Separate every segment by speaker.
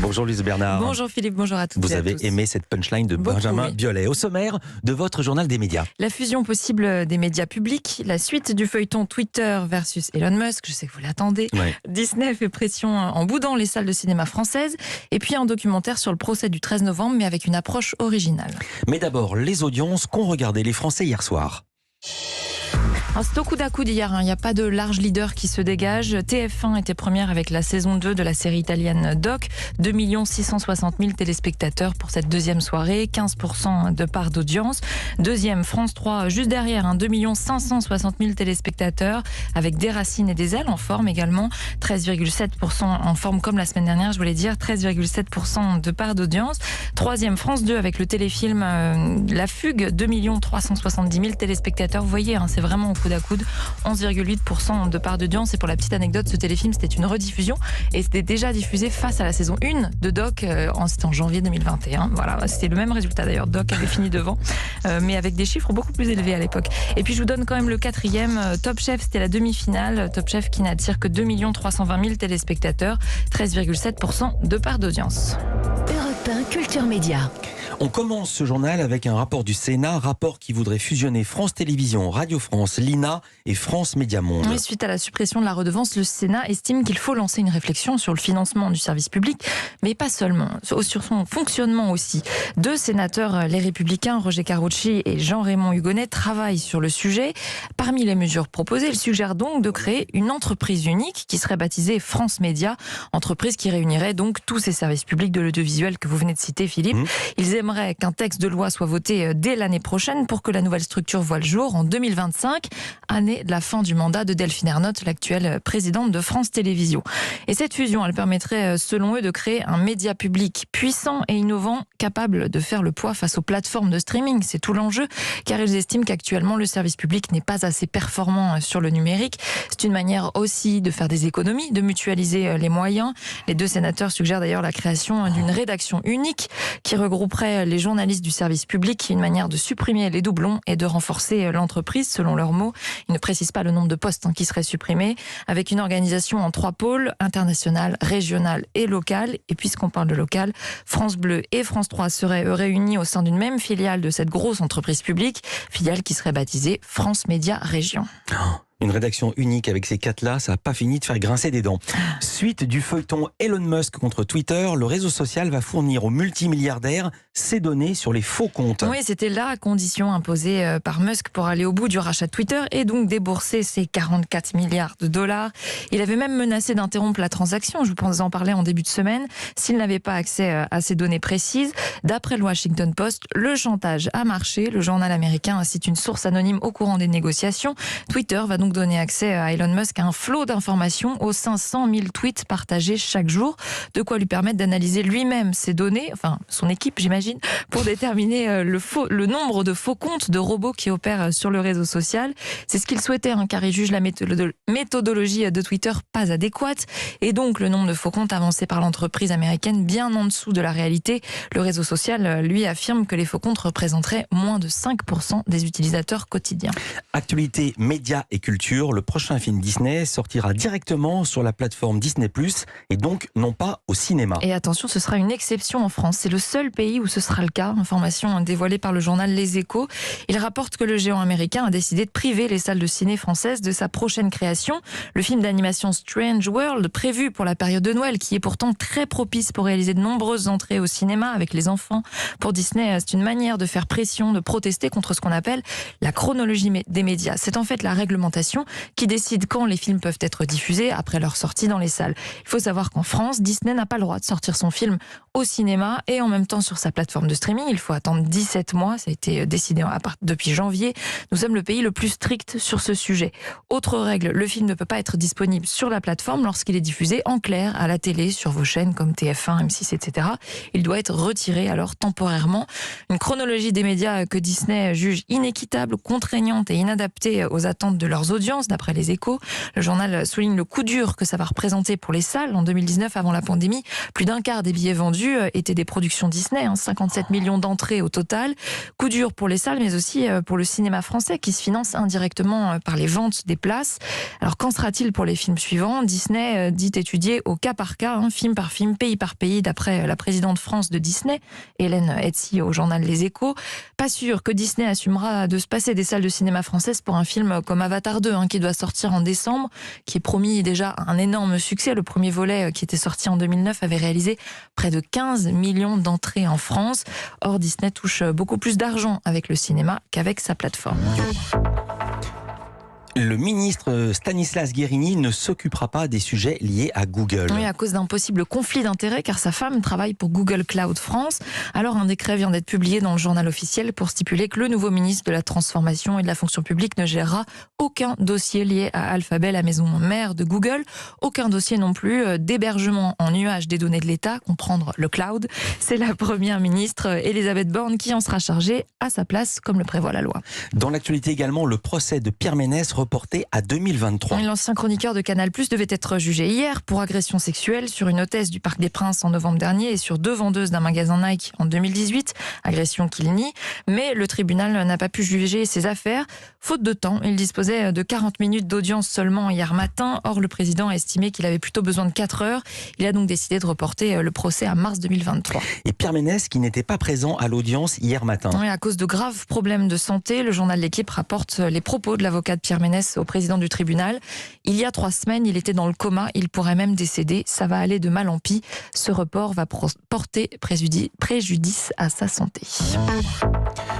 Speaker 1: Bonjour Lise Bernard.
Speaker 2: Bonjour Philippe, bonjour à toutes
Speaker 1: Vous
Speaker 2: et à
Speaker 1: avez
Speaker 2: tous.
Speaker 1: aimé cette punchline de
Speaker 2: Beaucoup,
Speaker 1: Benjamin
Speaker 2: oui.
Speaker 1: Biolay. Au sommaire de votre journal des médias.
Speaker 2: La fusion possible des médias publics, la suite du feuilleton Twitter versus Elon Musk, je sais que vous l'attendez.
Speaker 1: Ouais.
Speaker 2: Disney fait pression en boudant les salles de cinéma françaises. Et puis un documentaire sur le procès du 13 novembre, mais avec une approche originale.
Speaker 1: Mais d'abord, les audiences qu'ont regardé les Français hier soir.
Speaker 2: Alors, c'est au coup d'à coup d'hier, il n'y a pas de large leader qui se dégage. TF1 était première avec la saison 2 de la série italienne Doc. 2 660 000 téléspectateurs pour cette deuxième soirée, 15% de part d'audience. Deuxième, France 3, juste derrière, 2 560 000 téléspectateurs avec Des Racines et des Ailes en forme également. 13,7% en forme comme la semaine dernière, je voulais dire, 13,7% de part d'audience. Troisième, France 2 avec le téléfilm La Fugue, 2 370 000 téléspectateurs. Vous voyez, c'est vraiment au coude à coude, 11,8% de part d'audience. Et pour la petite anecdote, ce téléfilm, c'était une rediffusion et c'était déjà diffusé face à la saison 1 de Doc, c'était en janvier 2021. Voilà, c'était le même résultat d'ailleurs. Doc avait fini devant, mais avec des chiffres beaucoup plus élevés à l'époque. Et puis je vous donne quand même le quatrième, Top Chef, c'était la demi-finale. Top Chef qui n'attire que 2 320 000 téléspectateurs, 13,7% de part d'audience.
Speaker 3: Europe 1 Culture Média.
Speaker 1: On commence ce journal avec un rapport du Sénat, rapport qui voudrait fusionner France Télévisions, Radio France, l'INA et France Média Monde.
Speaker 2: Oui, suite à la suppression de la redevance, le Sénat estime qu'il faut lancer une réflexion sur le financement du service public, mais pas seulement, sur son fonctionnement aussi. Deux sénateurs, les Républicains, Roger Carucci et Jean-Raymond Hugonet, travaillent sur le sujet. Parmi les mesures proposées, ils suggèrent donc de créer une entreprise unique qui serait baptisée France Média, entreprise qui réunirait donc tous ces services publics de l'audiovisuel que vous venez de citer, Philippe. Ils aimeraient qu'un texte de loi soit voté dès l'année prochaine pour que la nouvelle structure voie le jour en 2025, année de la fin du mandat de Delphine Ernotte, l'actuelle présidente de France Télévisions. Et cette fusion, elle permettrait, selon eux, de créer un média public puissant et innovant, capable de faire le poids face aux plateformes de streaming. C'est tout l'enjeu, car ils estiment qu'actuellement, le service public n'est pas assez performant sur le numérique. C'est une manière aussi de faire des économies, de mutualiser les moyens. Les deux sénateurs suggèrent d'ailleurs la création d'une rédaction unique qui regrouperait les journalistes du service public, une manière de supprimer les doublons et de renforcer l'entreprise, selon leurs mots. Ils ne précisent pas le nombre de postes qui seraient supprimés, avec une organisation en 3 pôles, international, régional et local. Et puisqu'on parle de local, France Bleu et France 3 seraient réunis au sein d'une même filiale de cette grosse entreprise publique, filiale qui serait baptisée France Média Région.
Speaker 1: Une rédaction unique avec ces 4-là, ça n'a pas fini de faire grincer des dents. Suite du feuilleton Elon Musk contre Twitter, le réseau social va fournir aux multimilliardaires ses données sur les faux comptes.
Speaker 2: Oui, c'était la condition imposée par Musk pour aller au bout du rachat de Twitter et donc débourser ses 44 milliards de dollars. Il avait même menacé d'interrompre la transaction, je vous en parlais en début de semaine, s'il n'avait pas accès à ces données précises. D'après le Washington Post, le chantage a marché. Le journal américain cite une source anonyme au courant des négociations. Twitter va donc donner accès à Elon Musk à un flot d'informations aux 500 000 tweets partagés chaque jour, de quoi lui permettre d'analyser lui-même ces données, enfin son équipe j'imagine, pour déterminer le nombre de faux comptes de robots qui opèrent sur le réseau social. C'est ce qu'il souhaitait, car il juge la méthodologie de Twitter pas adéquate, et donc le nombre de faux comptes avancés par l'entreprise américaine bien en dessous de la réalité. Le réseau social, lui, affirme que les faux comptes représenteraient moins de 5% des utilisateurs quotidiens.
Speaker 1: Actualité, médias et culture. Le prochain film Disney sortira directement sur la plateforme Disney+, et donc non pas au cinéma.
Speaker 2: Et attention, ce sera une exception en France. C'est le seul pays où ce sera le cas. Information dévoilée par le journal Les Échos. Il rapporte que le géant américain a décidé de priver les salles de ciné françaises de sa prochaine création, le film d'animation Strange World, prévu pour la période de Noël, qui est pourtant très propice pour réaliser de nombreuses entrées au cinéma avec les enfants. Pour Disney, c'est une manière de faire pression, de protester contre ce qu'on appelle la chronologie des médias. C'est en fait la réglementation qui décide quand les films peuvent être diffusés après leur sortie dans les salles. Il faut savoir qu'en France, Disney n'a pas le droit de sortir son film au cinéma et en même temps sur sa plateforme de streaming. Il faut attendre 17 mois, ça a été décidé depuis janvier. Nous sommes le pays le plus strict sur ce sujet. Autre règle, le film ne peut pas être disponible sur la plateforme lorsqu'il est diffusé en clair à la télé, sur vos chaînes comme TF1, M6, etc. Il doit être retiré alors temporairement. Une chronologie des médias que Disney juge inéquitable, contraignante et inadaptée aux attentes de leurs audiences. d'audience, d'après les Échos. Le journal souligne le coup dur que ça va représenter pour les salles. En 2019, avant la pandémie, plus d'un quart des billets vendus étaient des productions Disney, 57 millions d'entrées au total. Coup dur pour les salles, mais aussi pour le cinéma français qui se finance indirectement par les ventes des places. Alors qu'en sera-t-il pour les films suivants ? Disney dit étudier au cas par cas, film par film, pays par pays, d'après la présidente France de Disney, Hélène Hetzy, au journal Les Échos. Pas sûr que Disney assumera de se passer des salles de cinéma françaises pour un film comme Avatar 2, qui doit sortir en décembre, qui est promis déjà un énorme succès. Le premier volet, qui était sorti en 2009, avait réalisé près de 15 millions d'entrées en France. Or, Disney touche beaucoup plus d'argent avec le cinéma qu'avec sa plateforme.
Speaker 1: Le ministre Stanislas Guerini ne s'occupera pas des sujets liés à Google.
Speaker 2: Oui, à cause d'un possible conflit d'intérêts, car sa femme travaille pour Google Cloud France. Alors, un décret vient d'être publié dans le journal officiel pour stipuler que le nouveau ministre de la Transformation et de la Fonction publique ne gérera aucun dossier lié à Alphabet, la maison mère de Google. Aucun dossier non plus d'hébergement en nuage des données de l'État, comprendre le cloud. C'est la première ministre Elisabeth Borne qui en sera chargée à sa place, comme le prévoit la loi.
Speaker 1: Dans l'actualité également, le procès de Pierre Ménès reporté à 2023.
Speaker 2: L'ancien chroniqueur de Canal+ devait être jugé hier pour agression sexuelle sur une hôtesse du Parc des Princes en novembre dernier et sur 2 vendeuses d'un magasin Nike en 2018. Agression qu'il nie. Mais le tribunal n'a pas pu juger ses affaires. Faute de temps, il disposait de 40 minutes d'audience seulement hier matin. Or, le président a estimé qu'il avait plutôt besoin de 4 heures. Il a donc décidé de reporter le procès à mars 2023.
Speaker 1: Et Pierre Ménès qui n'était pas présent à l'audience hier matin.
Speaker 2: Oui, à cause de graves problèmes de santé, le journal L'Équipe rapporte les propos de l'avocat de Pierre Ménès au président du tribunal. Il y a 3 semaines, il était dans le coma, il pourrait même décéder. Ça va aller de mal en pis. Ce report va porter préjudice à sa santé.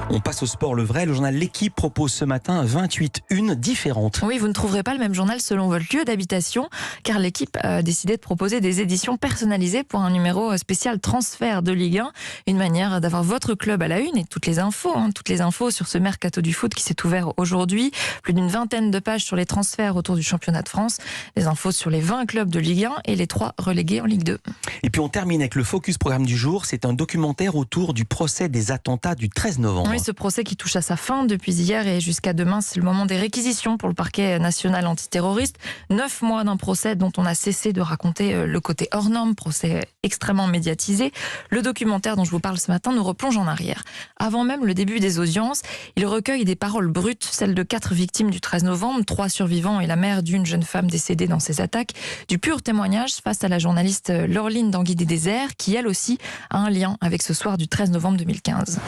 Speaker 1: On passe au sport, le vrai. Le journal L'Équipe propose ce matin 28 unes différentes.
Speaker 2: Oui, vous ne trouverez pas le même journal selon votre lieu d'habitation, car L'Équipe a décidé de proposer des éditions personnalisées pour un numéro spécial transfert de Ligue 1. Une manière d'avoir votre club à la une et toutes les infos sur ce mercato du foot qui s'est ouvert aujourd'hui. Plus d'une vingtaine de pages sur les transferts autour du championnat de France. Les infos sur les 20 clubs de Ligue 1 et les 3 relégués en Ligue 2.
Speaker 1: Et puis on termine avec le focus programme du jour. C'est un documentaire autour du procès des attentats du 13 novembre.
Speaker 2: Oui, ce procès qui touche à sa fin depuis hier et jusqu'à demain, c'est le moment des réquisitions pour le parquet national antiterroriste. 9 mois d'un procès dont on a cessé de raconter le côté hors norme, procès extrêmement médiatisé. Le documentaire dont je vous parle ce matin nous replonge en arrière. Avant même le début des audiences, il recueille des paroles brutes, celles de 4 victimes du 13 novembre, 3 survivants et la mère d'une jeune femme décédée dans ces attaques. Du pur témoignage face à la journaliste Laureline d'Anguille des Déserts, qui elle aussi a un lien avec ce soir du 13 novembre 2015.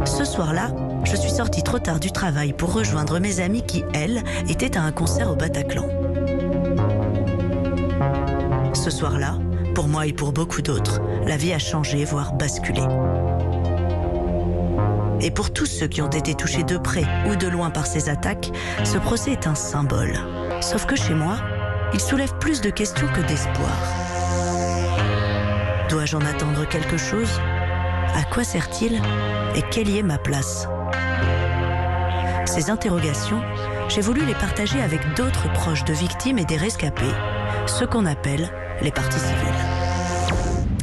Speaker 4: Ce soir-là, je suis sortie trop tard du travail pour rejoindre mes amies qui, elles, étaient à un concert au Bataclan. Ce soir-là, pour moi et pour beaucoup d'autres, la vie a changé, voire basculé. Et pour tous ceux qui ont été touchés de près ou de loin par ces attaques, ce procès est un symbole. Sauf que chez moi, il soulève plus de questions que d'espoir. Dois-je en attendre quelque chose ? À quoi sert-il ? Et quelle y est ma place ? Ces interrogations, j'ai voulu les partager avec d'autres proches de victimes et des rescapés, ceux qu'on appelle les parties civiles.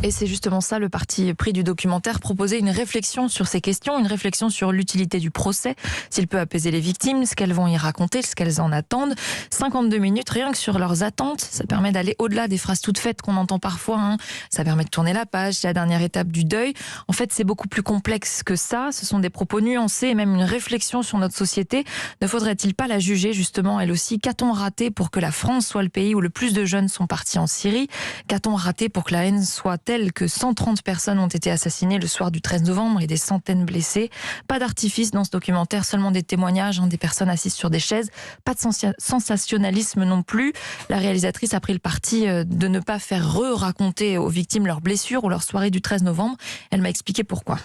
Speaker 2: Et c'est justement ça le parti pris du documentaire, proposer une réflexion sur ces questions, une réflexion sur l'utilité du procès, s'il peut apaiser les victimes, ce qu'elles vont y raconter, ce qu'elles en attendent. 52 minutes rien que sur leurs attentes, ça permet d'aller au-delà des phrases toutes faites qu'on entend parfois. Ça permet de tourner la page, c'est la dernière étape du deuil. En fait, c'est beaucoup plus complexe que ça. Ce sont des propos nuancés et même une réflexion sur notre société. Ne faudrait-il pas la juger justement, elle aussi ? Qu'a-t-on raté pour que la France soit le pays où le plus de jeunes sont partis en Syrie ? Qu'a-t-on raté pour que la haine soit telle que 130 personnes ont été assassinées le soir du 13 novembre et des centaines blessées? Pas d'artifice dans ce documentaire, seulement des témoignages, des personnes assises sur des chaises. Pas de sensationnalisme non plus. La réalisatrice a pris le parti de ne pas faire raconter aux victimes leurs blessures ou leur soirée du 13 novembre. Elle m'a expliqué pourquoi.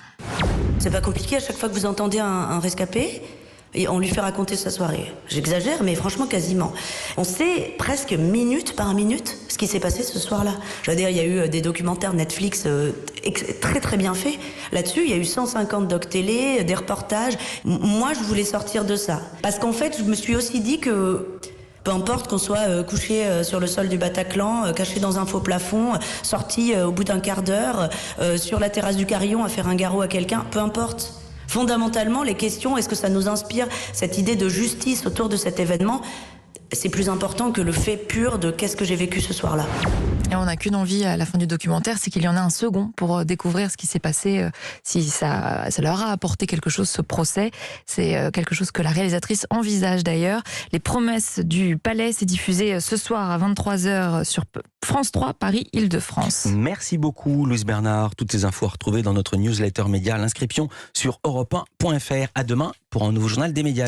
Speaker 4: C'est pas compliqué, à chaque fois que vous entendez un rescapé, et on lui fait raconter sa soirée. J'exagère, mais franchement quasiment. On sait presque minute par minute ce qui s'est passé ce soir-là. Je veux dire, il y a eu des documentaires Netflix très très bien faits. Là-dessus, il y a eu 150 docs télé, des reportages. Moi, je voulais sortir de ça. Parce qu'en fait, je me suis aussi dit que peu importe qu'on soit couché sur le sol du Bataclan, caché dans un faux plafond, sorti au bout d'un quart d'heure, sur la terrasse du Carillon à faire un garrot à quelqu'un, peu importe. Fondamentalement, les questions, est-ce que ça nous inspire cette idée de justice autour de cet événement ? C'est plus important que le fait pur de qu'est-ce que j'ai vécu ce soir-là.
Speaker 2: Et on n'a qu'une envie à la fin du documentaire, c'est qu'il y en ait un second pour découvrir ce qui s'est passé, si ça leur a apporté quelque chose, ce procès. C'est quelque chose que la réalisatrice envisage d'ailleurs. Les promesses du palais, c'est diffusé ce soir à 23h sur France 3, Paris, Île-de-France.
Speaker 1: Merci beaucoup, Louise Bernard. Toutes ces infos à retrouver dans notre newsletter média. L'inscription sur europe1.fr. À demain pour un nouveau journal des médias.